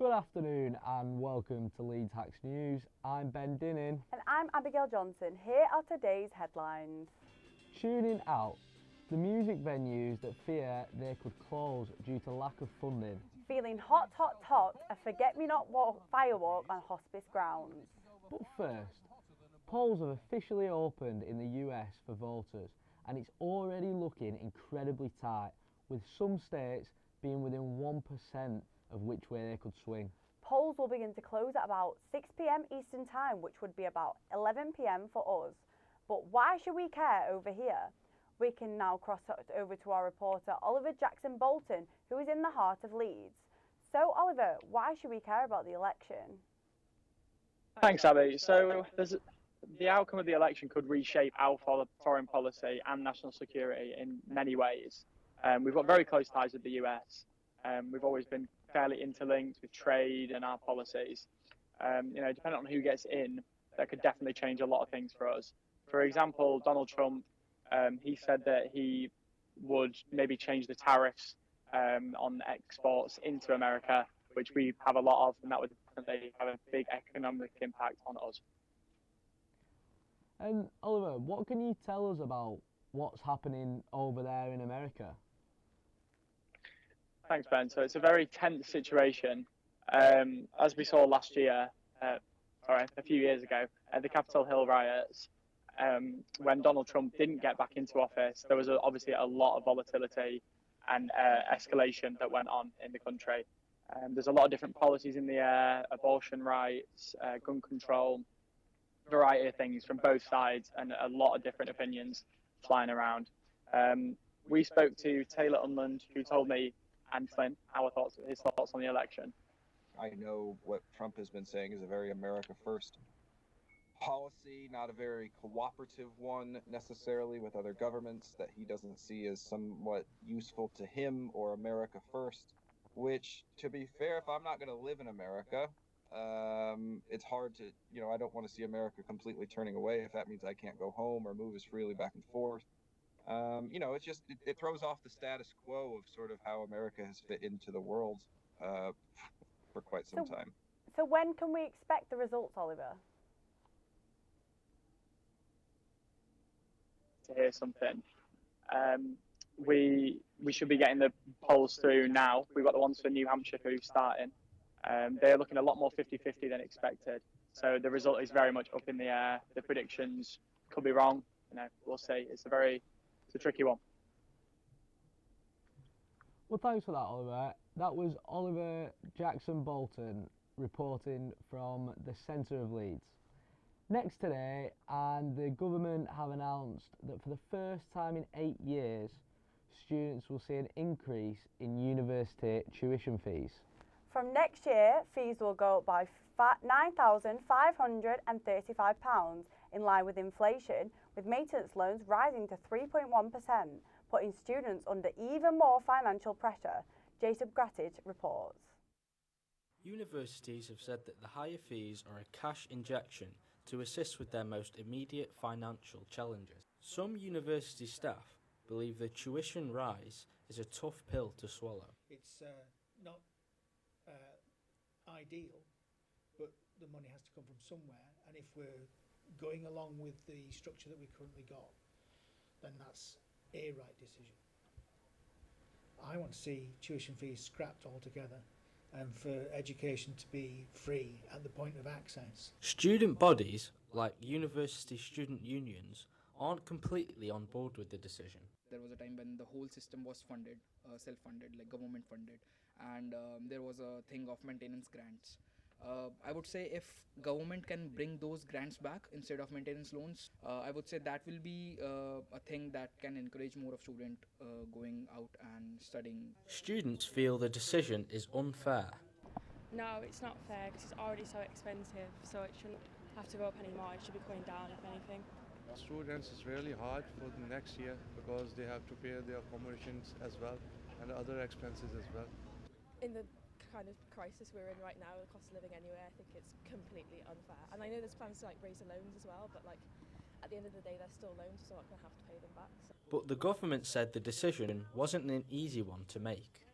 Good afternoon and welcome to Leeds Hacks News. I'm Ben Dinning. And I'm Abigail Johnson. Here are today's headlines. Tuning out. The music venues that fear they could close due to lack of funding. Feeling hot, a forget-me-not firework on hospice grounds. But first, polls have officially opened in the US for voters and it's already looking incredibly tight, with some states being within 1% of which way they could swing. Polls will begin to close at about 6 p.m. Eastern Time, which would be about 11 p.m. for us. But why should we care over here? We can now cross over to our reporter Oliver Jackson Bolton, who is in the heart of Leeds. So Oliver, why should we care about the election? Thanks, Abby. So the outcome of the election could reshape our foreign policy and national security in many ways. We've got very close ties with the US. We've always been fairly interlinked with trade and our policies. Depending on who gets in, that could definitely change a lot of things for us. For example, Donald Trump, he said that he would maybe change the tariffs on exports into America, which we have a lot of, and that would definitely have a big economic impact on us. And Oliver, what can you tell us about what's happening over there in America? Thanks, Ben. So it's a very tense situation. As we saw last year, a few years ago, the Capitol Hill riots, when Donald Trump didn't get back into office, there was obviously a lot of volatility and escalation that went on in the country. There's a lot of different policies in the air: abortion rights, gun control, variety of things from both sides, and a lot of different opinions flying around. We spoke to Taylor Unland, who told me and Flynn his thoughts on the election. I know what Trump has been saying is a very America First policy, not a very cooperative one necessarily with other governments, that he doesn't see as somewhat useful to him or America First, which, to be fair, if I'm not going to live in America, it's hard to, I don't want to see America completely turning away if that means I can't go home or move as freely back and forth. It's just, it throws off the status quo of sort of how America has fit into the world for quite some time. So when can we expect the results, Oliver? To hear something. We should be getting the polls through now. We've got the ones for New Hampshire who's starting. They're looking a lot more 50-50 than expected. So the result is very much up in the air. The predictions could be wrong. We'll see. It's a tricky one. Well, thanks for that, Oliver. That was Oliver Jackson Bolton reporting from the centre of Leeds. Next today, and the government have announced that for the first time in 8 years, students will see an increase in university tuition fees. From next year, fees will go up by £9,535 in line with inflation, with maintenance loans rising to 3.1%, putting students under even more financial pressure. Jacob Grattage reports. Universities have said that the higher fees are a cash injection to assist with their most immediate financial challenges. Some university staff believe the tuition rise is a tough pill to swallow. It's not ideal, but the money has to come from somewhere, and if we're going along with the structure that we currently got, then that's a right decision. I want to see tuition fees scrapped altogether and for education to be free at the point of access. Student bodies, like university student unions, aren't completely on board with the decision. There was a time when the whole system was funded, self-funded, like government funded, and there was a thing of maintenance grants. I would say if government can bring those grants back instead of maintenance loans, I would say that will be a thing that can encourage more of students going out and studying. Students feel the decision is unfair. No, it's not fair because it's already so expensive, so it shouldn't have to go up anymore. It should be going down, if anything. Students, it's really hard for the next year because they have to pay their accommodations as well and other expenses as well. In the kind of crisis we're in right now, the cost of living anyway, I think it's completely unfair. And I know there's plans to raise the loans as well, but at the end of the day, they're still loans, so I'm not going to have to pay them back. So. But the government said the decision wasn't an easy one to make.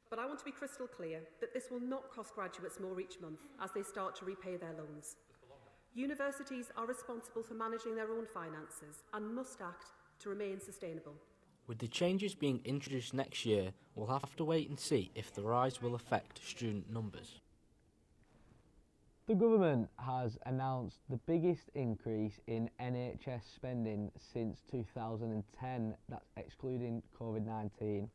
But I want to be crystal clear that this will not cost graduates more each month as they start to repay their loans. Universities are responsible for managing their own finances and must act to remain sustainable. With the changes being introduced next year, we'll have to wait and see if the rise will affect student numbers. The government has announced the biggest increase in NHS spending since 2010, that's excluding COVID-19.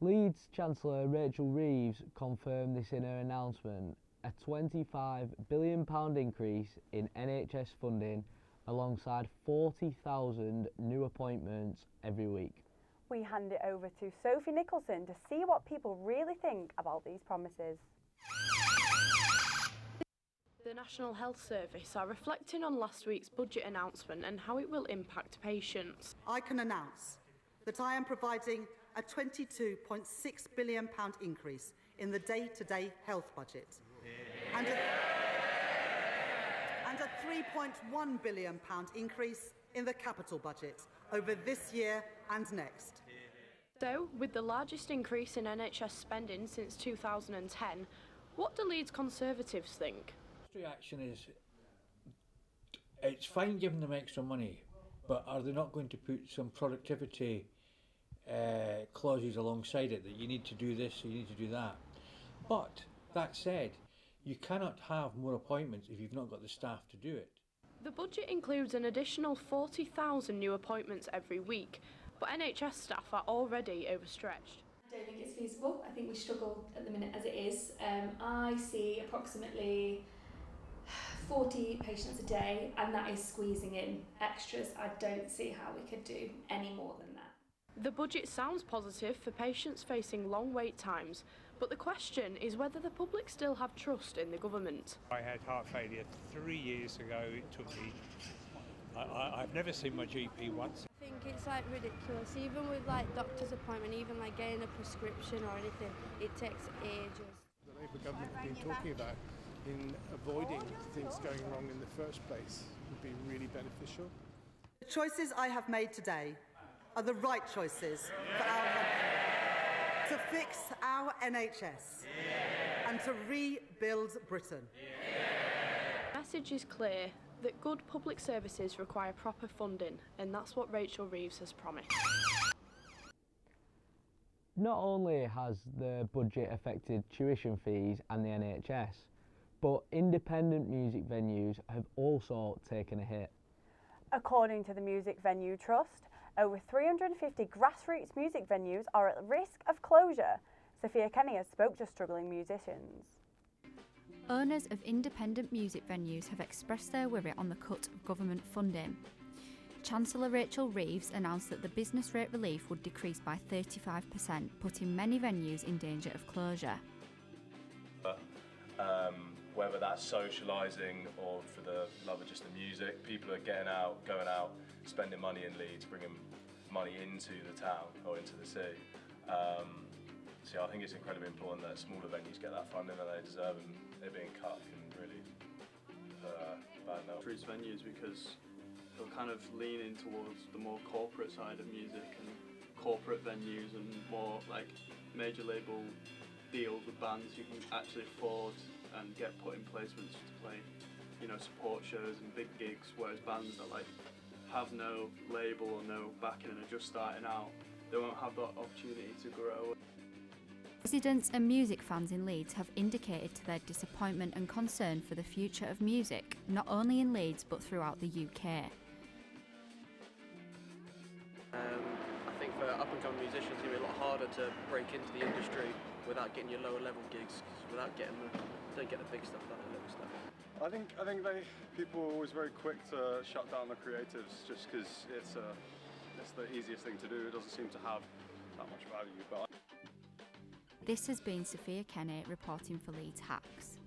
Leeds Chancellor Rachel Reeves confirmed this in her announcement, a £25 billion increase in NHS funding alongside 40,000 new appointments every week. We hand it over to Sophie Nicholson to see what people really think about these promises. The National Health Service are reflecting on last week's budget announcement and how it will impact patients. I can announce that I am providing a £22.6 billion increase in the day-to-day health budget and a £3.1 billion increase in the capital budget over this year and next. So, with the largest increase in NHS spending since 2010, what do Leeds Conservatives think? Reaction is, it's fine giving them extra money, but are they not going to put some productivity clauses alongside it, that you need to do this, you need to do that? But that said, you cannot have more appointments if you've not got the staff to do it. The budget includes an additional 40,000 new appointments every week, but NHS staff are already overstretched. I don't think it's feasible. I think we struggle at the minute as it is. I see approximately 40 patients a day, and that is squeezing in extras. I don't see how we could do any more than that. The budget sounds positive for patients facing long wait times, but the question is whether the public still have trust in the government. I had heart failure 3 years ago. It took me, I've never seen my GP once. I think it's like ridiculous, even with like doctor's appointment, even like getting a prescription or anything, it takes ages. The Labour government have been talking about in avoiding things going wrong in the first place would be really beneficial. The choices I have made today are the right choices for our country, to fix our NHS and to rebuild Britain. The message is clear that good public services require proper funding, and that's what Rachel Reeves has promised. Not only has the budget affected tuition fees and the NHS, but independent music venues have also taken a hit. According to the Music Venue Trust, over 350 grassroots music venues are at risk of closure. Sophia Kenny has spoke to struggling musicians. Owners of independent music venues have expressed their worry on the cut of government funding. Chancellor Rachel Reeves announced that the business rate relief would decrease by 35%, putting many venues in danger of closure. Whether that's socialising or for the love of just the music, people are getting out, going out, spending money in Leeds, bringing money into the town or into the city. So I think it's incredibly important that smaller venues get that funding that they deserve, and they're being cut can really bad note. Grassroots venues, because they'll kind of lean in towards the more corporate side of music and corporate venues and more like major label deals with bands you can actually afford and get put in placements to play, you know, support shows and big gigs, whereas bands that like have no label or no backing and are just starting out, they won't have that opportunity to grow. Residents and music fans in Leeds have indicated to their disappointment and concern for the future of music, not only in Leeds but throughout the UK. I think for up-and-coming musicians, it's going to be a lot harder to break into the industry without getting your lower-level gigs, without getting don't get the big stuff, done, the little stuff. I think people are always very quick to shut down the creatives just because it's the easiest thing to do. It doesn't seem to have that much value. But This has been Sophia Kenny reporting for Leeds Hacks.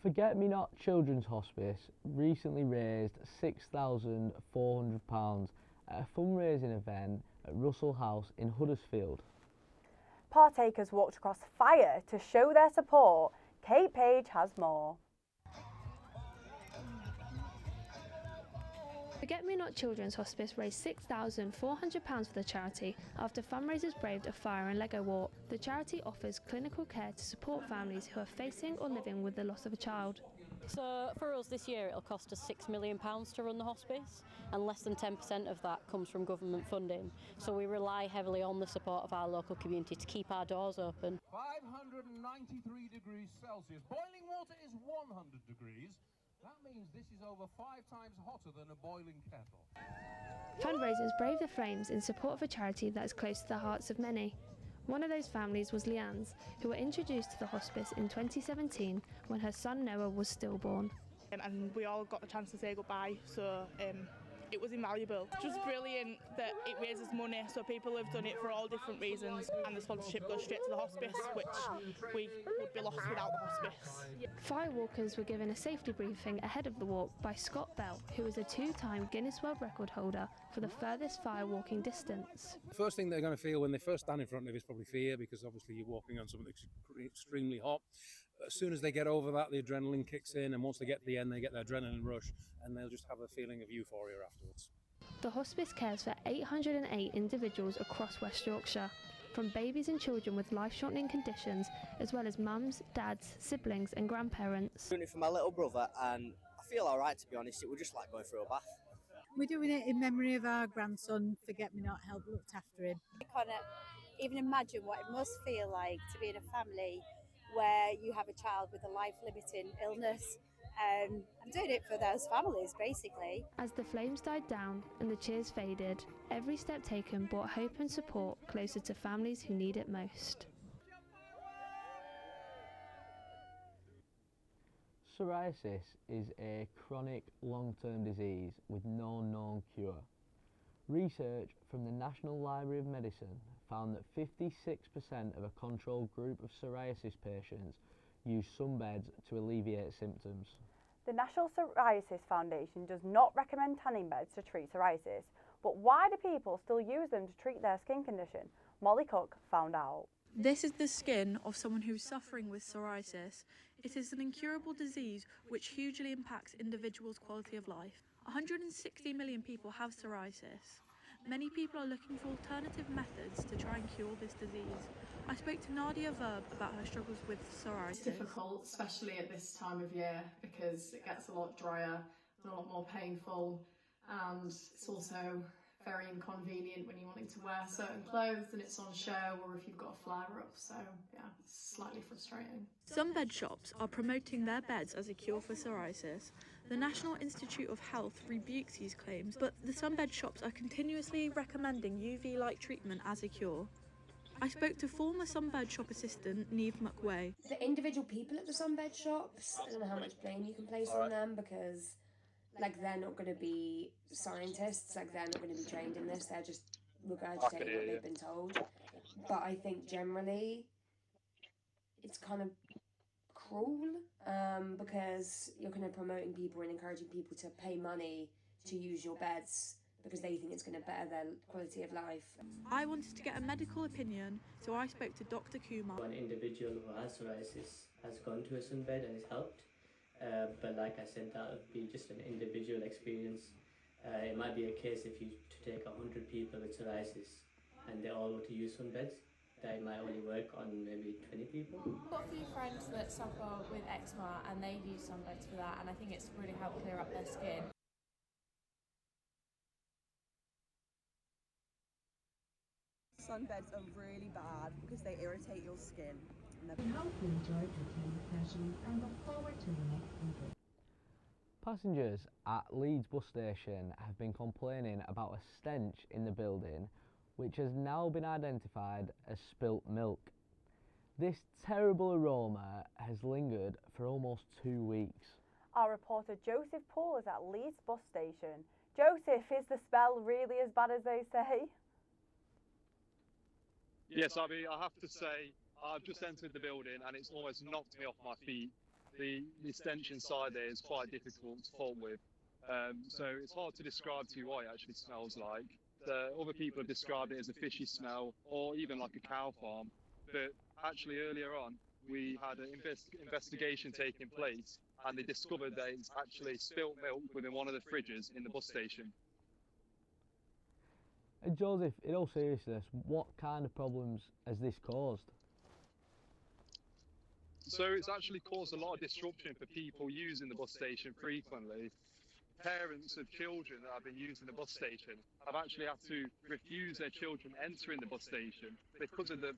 Forget Me Not Children's Hospice recently raised £6,400 at a fundraising event at Russell House in Huddersfield. Partakers walked across fire to show their support. Kate Page has more. The Forget Me Not Children's Hospice raised £6,400 for the charity after fundraisers braved a fire and Lego walk. The charity offers clinical care to support families who are facing or living with the loss of a child. So for us this year it'll cost us £6 million to run the hospice, and less than 10% of that comes from government funding. So we rely heavily on the support of our local community to keep our doors open. 593 degrees Celsius. Boiling water is 100 degrees. That means this is over 5 times hotter than a boiling kettle. Fundraisers braved the flames in support of a charity that is close to the hearts of many. One of those families was Leanne's, who were introduced to the hospice in 2017 when her son Noah was stillborn. And we all got the chance to say goodbye, so it was invaluable. It's just brilliant that it raises money, so people have done it for all different reasons, and the sponsorship goes straight to the hospice, which we would be lost without the hospice. Firewalkers were given a safety briefing ahead of the walk by Scott Bell, who is a 2-time Guinness World Record holder for the furthest firewalking distance. The first thing they're going to feel when they first stand in front of it is probably fear, because obviously you're walking on something that's extremely hot. As soon as they get over that, the adrenaline kicks in, and once they get to the end, they get their adrenaline rush, and they'll just have a feeling of euphoria afterwards. The hospice cares for 808 individuals across West Yorkshire, from babies and children with life-shortening conditions, as well as mums, dads, siblings and grandparents. I'm doing it for my little brother, and I feel alright, to be honest. It was just like going through a bath. We're doing it in memory of our grandson, Forget Me Not, looked after him. I can't even imagine what it must feel like to be in a family where you have a child with a life-limiting illness. I'm doing it for those families, basically. As the flames died down and the cheers faded, every step taken brought hope and support closer to families who need it most. Psoriasis is a chronic long-term disease with no known cure. Research from the National Library of Medicine found that 56% of a control group of psoriasis patients use sunbeds to alleviate symptoms. The National Psoriasis Foundation does not recommend tanning beds to treat psoriasis, but why do people still use them to treat their skin condition? Molly Cook found out. This is the skin of someone who's suffering with psoriasis. It is an incurable disease which hugely impacts individuals' quality of life. 160 million people have psoriasis. Many people are looking for alternative methods to try and cure this disease. I spoke to Nadia Verb about her struggles with psoriasis. It's difficult, especially at this time of year, because it gets a lot drier and a lot more painful, and it's also very inconvenient when you're wanting to wear certain clothes and it's on show, or if you've got a flare up, so yeah, it's slightly frustrating. Some bed shops are promoting their beds as a cure for psoriasis. The National Institute of Health rebukes these claims, but the sunbed shops are continuously recommending UV light treatment as a cure. I spoke to former sunbed shop assistant Neve McWay. The individual people at the sunbed shops, I don't know how much blame you can place on them, because they're not going to be scientists, they're not going to be trained in this, they're just regurgitating what they've been told. But I think generally it's kind of cruel, because you're kind of promoting people and encouraging people to pay money to use your beds because they think it's going to better their quality of life. I wanted to get a medical opinion, so I spoke to Dr. Kumar. One individual who has psoriasis has gone to a sunbed and is helped, but like I said, that would be just an individual experience. It might be a case if you to take 100 people with psoriasis and they all were to use sunbeds, that might only work on maybe 20 people. I've got a few friends that suffer with eczema and they use sunbeds for that, and I think it's really helped clear up their skin. Sunbeds are really bad because they irritate your skin. We hope you enjoyed your session and look forward to the next visit. Passengers at Leeds bus station have been complaining about a stench in the building which has now been identified as spilt milk. This terrible aroma has lingered for almost 2 weeks. Our reporter Joseph Poole is at Leeds bus station. Joseph, is the smell really as bad as they say? Yes, I mean, I have to say, I've just entered the building and it's almost knocked me off my feet. The stench inside there is quite difficult to cope with. So it's hard to describe to you what it actually smells like. Other people have described it as a fishy smell or even like a cow farm. But actually earlier on, we had an investigation taking place and they discovered that it's actually spilt milk within one of the fridges in the bus station. And Joseph, in all seriousness, what kind of problems has this caused? So it's actually caused a lot of disruption for people using the bus station frequently. Parents of children that have been using the bus station have actually had to refuse their children entering the bus station because of the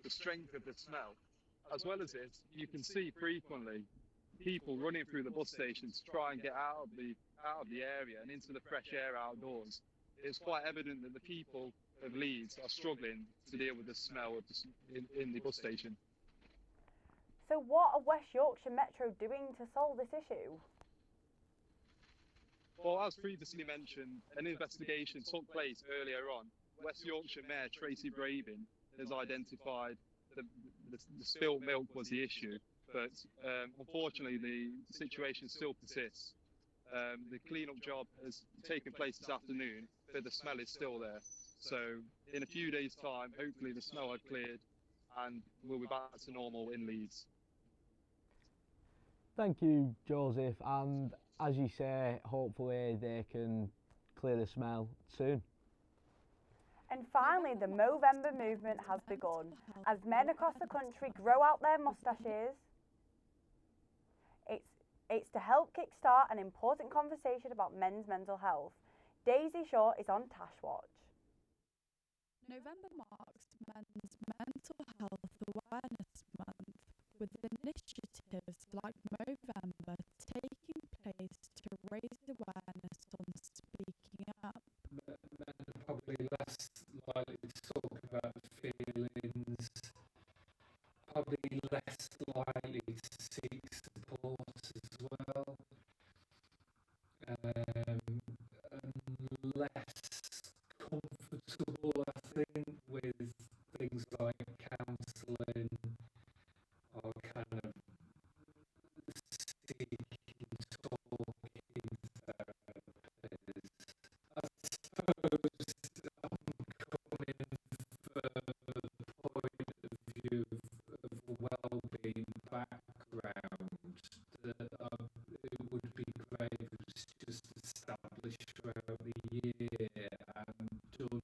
strength of the smell. As well as this, you can see frequently people running through the bus station to try and get out of the area and into the fresh air outdoors. It's quite evident that the people of Leeds are struggling to deal with the smell of in the bus station. So what are West Yorkshire Metro doing to solve this issue? Well, as previously mentioned, an investigation took place earlier on. West Yorkshire Mayor Tracy Bravin has identified that the spilt milk was the issue, but unfortunately the situation still persists. The clean-up job has taken place this afternoon, but the smell is still there. So in a few days' time, hopefully the smell had cleared and we'll be back to normal in Leeds. Thank you, Joseph, and as you say, hopefully they can clear the smell soon. And finally, the Movember movement has begun. As men across the country grow out their moustaches, it's to help kickstart an important conversation about men's mental health. Daisy Shaw is on Tash Watch. November marks Men's Mental Health Awareness Month, with initiatives like Movember taking place to raise awareness on speaking up. Men are probably less likely to talk about feelings, probably less likely to seek support as well, and less comfortable, I think, with things like counselling or kind of seeking talking therapies. I suppose I'm coming from the point of view of a well-being background, that it would be great if it was just established throughout the year and done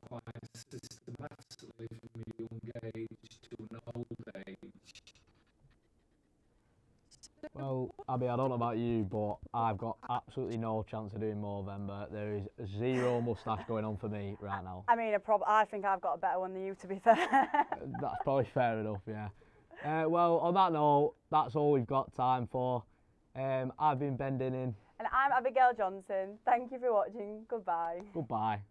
quite systematically from a young age to an old age. Well, Abby, I don't know about you, but I've got absolutely no chance of doing Movember. There is zero moustache going on for me right now. I mean, I think I've got a better one than you, to be fair. That's probably fair enough, yeah. Well, on that note, that's all we've got time for. I've been Ben Dinning. And I'm Abigail Johnson. Thank you for watching. Goodbye. Goodbye.